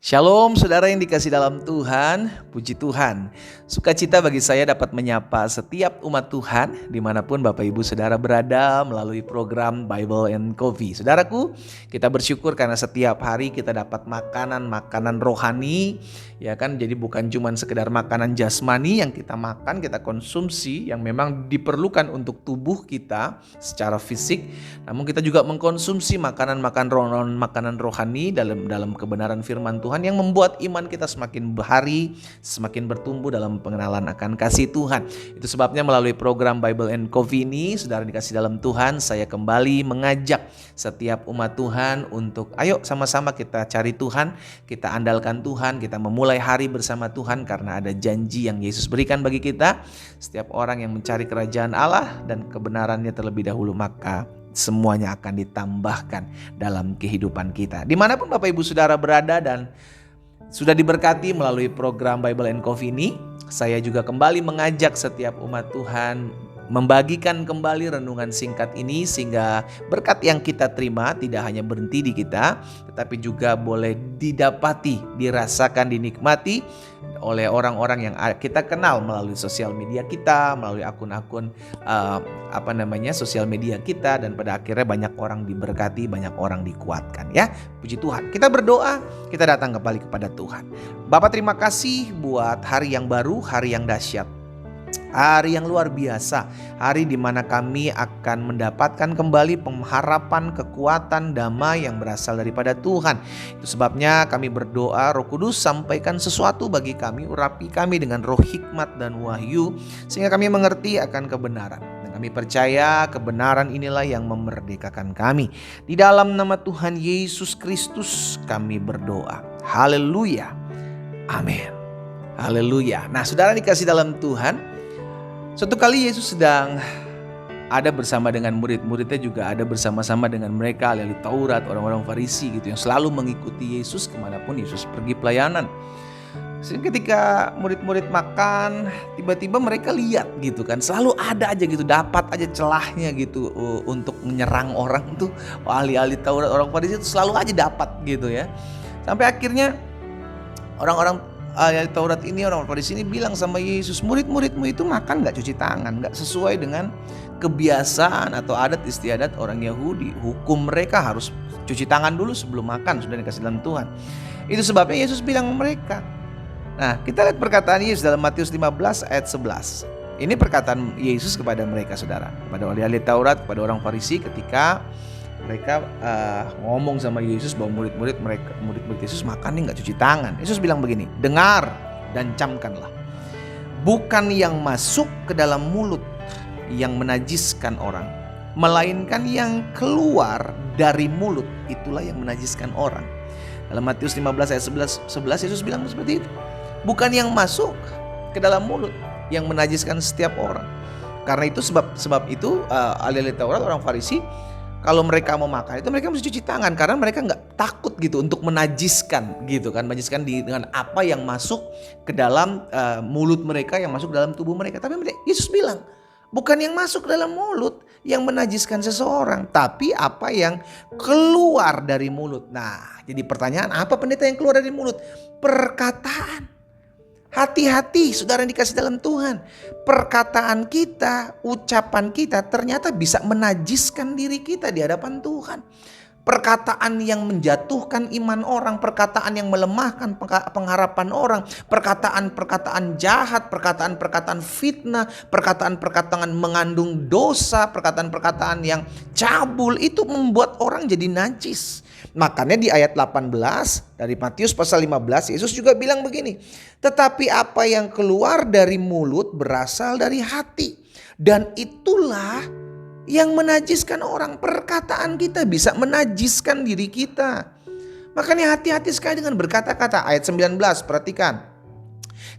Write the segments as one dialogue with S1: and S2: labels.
S1: Shalom saudara yang dikasih dalam Tuhan, puji Tuhan. Sukacita bagi saya dapat menyapa setiap umat Tuhan dimanapun Bapak Ibu Saudara berada melalui program Bible and Coffee. Saudaraku, kita bersyukur karena setiap hari kita dapat makanan rohani, ya kan? Jadi bukan cuma sekedar makanan jasmani yang kita makan, kita konsumsi yang memang diperlukan untuk tubuh kita secara fisik, namun kita juga mengkonsumsi makanan rohani dalam kebenaran firman Tuhan yang membuat iman kita semakin berhari, semakin bertumbuh dalam pengenalan akan kasih Tuhan. Itu sebabnya melalui program Bible and Coffee ini, saudara dikasih dalam Tuhan, saya kembali mengajak setiap umat Tuhan untuk ayo sama-sama kita cari Tuhan, kita andalkan Tuhan, kita memulai hari bersama Tuhan karena ada janji yang Yesus berikan bagi kita. Setiap orang yang mencari kerajaan Allah dan kebenarannya terlebih dahulu, maka semuanya akan ditambahkan dalam kehidupan kita. Dimanapun Bapak Ibu Saudara berada dan sudah diberkati melalui program Bible and Coffee ini, saya juga kembali mengajak setiap umat Tuhan membagikan kembali renungan singkat ini sehingga berkat yang kita terima tidak hanya berhenti di kita, tetapi juga boleh didapati, dirasakan, dinikmati oleh orang-orang yang kita kenal melalui sosial media kita, melalui akun-akun sosial media kita, dan pada akhirnya banyak orang diberkati, banyak orang dikuatkan ya. Puji Tuhan. Kita berdoa, kita datang kembali kepada Tuhan. Bapak, terima kasih buat hari yang baru, hari yang dahsyat. Hari yang luar biasa, hari di mana kami akan mendapatkan kembali pengharapan, kekuatan, damai yang berasal daripada Tuhan. Itu sebabnya kami berdoa, Roh Kudus sampaikan sesuatu bagi kami, urapi kami dengan roh hikmat dan wahyu, sehingga kami mengerti akan kebenaran. Dan kami percaya kebenaran inilah yang memerdekakan kami. Di dalam nama Tuhan Yesus Kristus kami berdoa. Haleluya. Amin. Haleluya. Nah, saudara dikasih dalam Tuhan, suatu kali Yesus sedang ada bersama dengan murid-muridnya, juga ada bersama-sama dengan mereka ahli Taurat, orang-orang Farisi gitu yang selalu mengikuti Yesus kemanapun Yesus pergi pelayanan. Sehingga ketika murid-murid makan, tiba-tiba mereka lihat gitu kan, selalu ada aja gitu, dapat aja celahnya gitu untuk menyerang orang tuh, ahli-ahli Taurat, orang Farisi itu selalu aja dapat gitu ya. Sampai akhirnya orang-orang Taurat ini, orang Farisi ini bilang sama Yesus, murid-muridmu itu makan gak cuci tangan, gak sesuai dengan kebiasaan atau adat istiadat orang Yahudi. Hukum mereka harus cuci tangan dulu sebelum makan, sudah dikasih dalam Tuhan. Itu sebabnya Yesus bilang mereka. Nah, kita lihat perkataan Yesus dalam Matius 15 ayat 11. Ini perkataan Yesus kepada mereka, saudara, kepada ahli Taurat, kepada orang Farisi ketika mereka ngomong sama Yesus bahwa murid-murid Yesus makan nih gak cuci tangan. Yesus bilang begini, dengar dan camkanlah. Bukan yang masuk ke dalam mulut yang menajiskan orang, melainkan yang keluar dari mulut, itulah yang menajiskan orang. Dalam Matius 15 ayat 11 Yesus bilang seperti itu. Bukan yang masuk ke dalam mulut yang menajiskan setiap orang. Karena itu sebab itu ahli Taurat, orang Farisi, kalau mereka mau makan itu mereka mesti cuci tangan karena mereka nggak takut gitu untuk menajiskan gitu kan, menajiskan dengan apa yang masuk ke dalam mulut mereka, yang masuk dalam tubuh mereka. Tapi Yesus bilang bukan yang masuk ke dalam mulut yang menajiskan seseorang, tapi apa yang keluar dari mulut. Nah, jadi pertanyaan, apa pendeta yang keluar dari mulut? Perkataan. Hati-hati saudara yang dikasih dalam Tuhan. Perkataan kita, ucapan kita ternyata bisa menajiskan diri kita di hadapan Tuhan. Perkataan yang menjatuhkan iman orang, perkataan yang melemahkan pengharapan orang, perkataan-perkataan jahat, perkataan-perkataan fitnah, perkataan-perkataan mengandung dosa, perkataan-perkataan yang cabul, itu membuat orang jadi najis. Makanya di ayat 18 dari Matius pasal 15 Yesus juga bilang begini, tetapi apa yang keluar dari mulut berasal dari hati, dan itulah yang menajiskan orang. Perkataan kita bisa menajiskan diri kita. Makanya hati-hati sekali dengan berkata-kata. Ayat 19, perhatikan.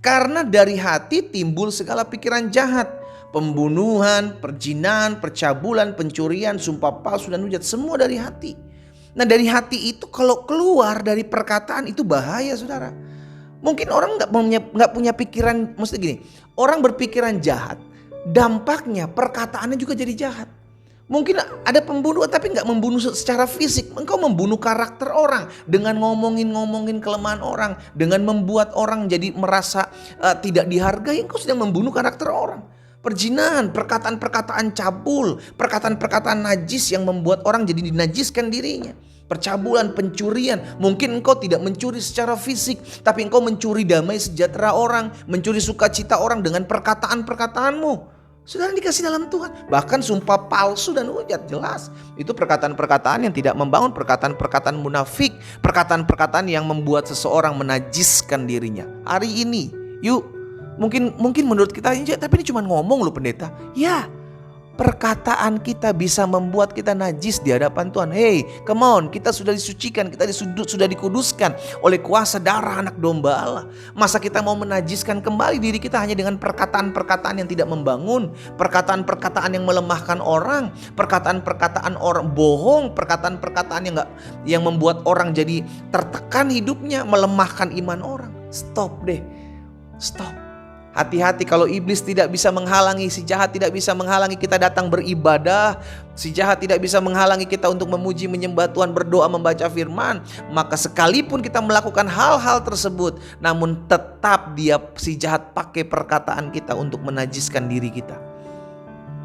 S1: Karena dari hati timbul segala pikiran jahat, pembunuhan, perzinahan, percabulan, pencurian, sumpah palsu dan hujat, semua dari hati. Nah, dari hati itu kalau keluar dari perkataan itu bahaya, saudara. Mungkin orang nggak punya pikiran, maksudnya gini, orang berpikiran jahat, dampaknya perkataannya juga jadi jahat. Mungkin ada pembunuhan tapi nggak membunuh secara fisik. Engkau membunuh karakter orang dengan ngomongin kelemahan orang, dengan membuat orang jadi merasa tidak dihargai. Engkau sedang membunuh karakter orang. Perzinahan, perkataan-perkataan cabul, perkataan-perkataan najis yang membuat orang jadi dinajiskan dirinya. Percabulan, pencurian. Mungkin engkau tidak mencuri secara fisik, tapi engkau mencuri damai sejahtera orang, mencuri sukacita orang dengan perkataan-perkataanmu. Saudara dikasih dalam Tuhan. Bahkan sumpah palsu dan hujat, jelas. Itu perkataan-perkataan yang tidak membangun, perkataan-perkataan munafik, perkataan-perkataan yang membuat seseorang menajiskan dirinya. Hari ini, yuk. Mungkin menurut kita, tapi ini cuma ngomong loh pendeta. Ya, perkataan kita bisa membuat kita najis di hadapan Tuhan. Hey, come on, kita sudah disucikan, kita sudah dikuduskan oleh kuasa darah anak domba Allah. Masa kita mau menajiskan kembali diri kita hanya dengan perkataan-perkataan yang tidak membangun, perkataan-perkataan yang melemahkan orang, perkataan-perkataan orang bohong, perkataan-perkataan yang membuat orang jadi tertekan hidupnya, melemahkan iman orang. Stop deh, stop. Hati-hati kalau iblis tidak bisa menghalangi, si jahat tidak bisa menghalangi kita datang beribadah. Si jahat tidak bisa menghalangi kita untuk memuji, menyembah Tuhan, berdoa, membaca firman. Maka sekalipun kita melakukan hal-hal tersebut, namun tetap si jahat pakai perkataan kita untuk menajiskan diri kita.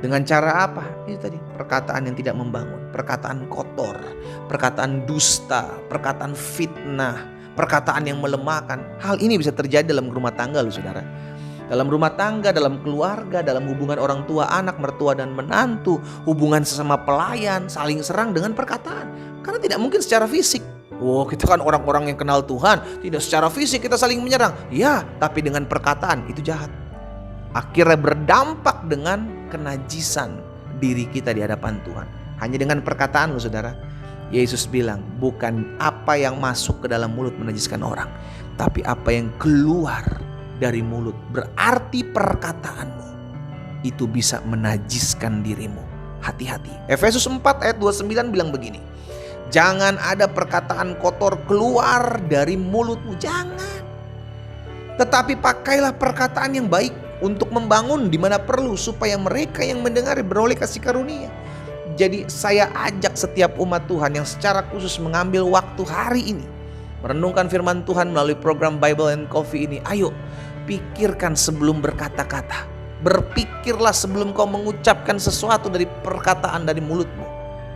S1: Dengan cara apa? Itu tadi, perkataan yang tidak membangun, perkataan kotor, perkataan dusta, perkataan fitnah, perkataan yang melemahkan. Hal ini bisa terjadi dalam rumah tangga loh saudara. Dalam rumah tangga, dalam keluarga, dalam hubungan orang tua, anak, mertua, dan menantu, hubungan sesama pelayan, saling serang dengan perkataan. Karena tidak mungkin secara fisik. Kita kan orang-orang yang kenal Tuhan, tidak secara fisik kita saling menyerang. Ya, tapi dengan perkataan itu jahat. Akhirnya berdampak dengan kenajisan diri kita di hadapan Tuhan. Hanya dengan perkataan loh saudara. Yesus bilang, bukan apa yang masuk ke dalam mulut menajiskan orang, tapi apa yang keluar dari mulut. Berarti perkataanmu itu bisa menajiskan dirimu. Hati-hati. Efesus 4 ayat 29 bilang begini. Jangan ada perkataan kotor keluar dari mulutmu. Jangan. Tetapi pakailah perkataan yang baik untuk membangun di mana perlu, supaya mereka yang mendengar beroleh kasih karunia. Jadi saya ajak setiap umat Tuhan yang secara khusus mengambil waktu hari ini merenungkan firman Tuhan melalui program Bible and Coffee ini. Ayo, pikirkan sebelum berkata-kata. Berpikirlah sebelum kau mengucapkan sesuatu dari perkataan dari mulutmu.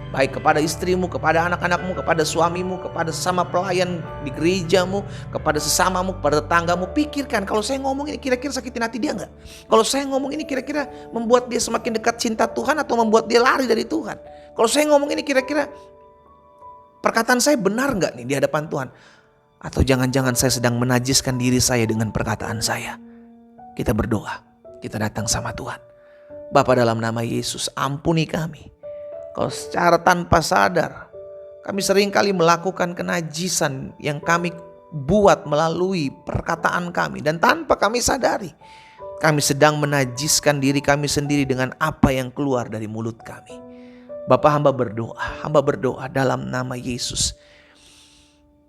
S1: Baik kepada istrimu, kepada anak-anakmu, kepada suamimu, kepada sesama pelayan di gerejamu, kepada sesamamu, kepada tetanggamu. Pikirkan, kalau saya ngomong ini kira-kira sakitin hati dia enggak? Kalau saya ngomong ini kira-kira membuat dia semakin dekat cinta Tuhan atau membuat dia lari dari Tuhan? Kalau saya ngomong ini kira-kira perkataan saya benar enggak nih di hadapan Tuhan? Atau jangan-jangan saya sedang menajiskan diri saya dengan perkataan saya? Kita berdoa, kita datang sama Tuhan. Bapa, dalam nama Yesus, ampuni kami. Kalau secara tanpa sadar kami seringkali melakukan kenajisan yang kami buat melalui perkataan kami, dan tanpa kami sadari kami sedang menajiskan diri kami sendiri dengan apa yang keluar dari mulut kami. Bapa, hamba berdoa dalam nama Yesus.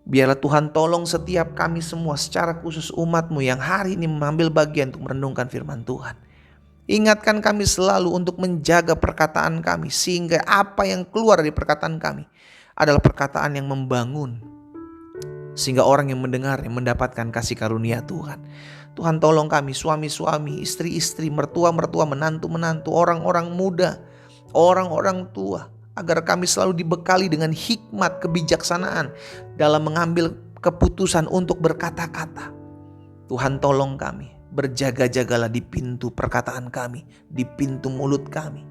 S1: Biarlah Tuhan tolong setiap kami semua, secara khusus umat-Mu yang hari ini mengambil bagian untuk merenungkan firman Tuhan. Ingatkan kami selalu untuk menjaga perkataan kami, sehingga apa yang keluar dari perkataan kami adalah perkataan yang membangun, sehingga orang yang mendengarnya mendapatkan kasih karunia Tuhan. Tuhan tolong kami, suami-suami, istri-istri, mertua-mertua, menantu-menantu, orang-orang muda, orang-orang tua, agar kami selalu dibekali dengan hikmat kebijaksanaan dalam mengambil keputusan untuk berkata-kata. Tuhan tolong kami, berjaga-jagalah di pintu perkataan kami, di pintu mulut kami,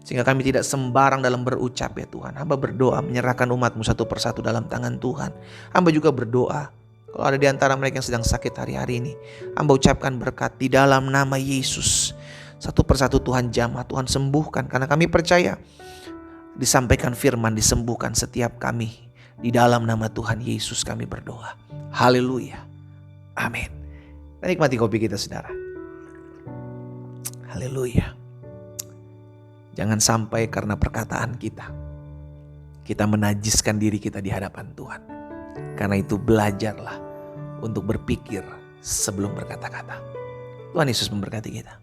S1: sehingga kami tidak sembarang dalam berucap ya Tuhan. Hamba berdoa menyerahkan umat-Mu satu persatu dalam tangan Tuhan. Hamba juga berdoa kalau ada di antara mereka yang sedang sakit hari-hari ini, hamba ucapkan berkat di dalam nama Yesus. Satu persatu Tuhan jamah, Tuhan sembuhkan, karena kami percaya disampaikan firman, disembuhkan setiap kami. Di dalam nama Tuhan Yesus kami berdoa. Haleluya. Amin. Nikmati kopi kita saudara. Haleluya. Jangan sampai karena perkataan kita menajiskan diri kita di hadapan Tuhan. Karena itu belajarlah untuk berpikir sebelum berkata-kata. Tuhan Yesus memberkati kita.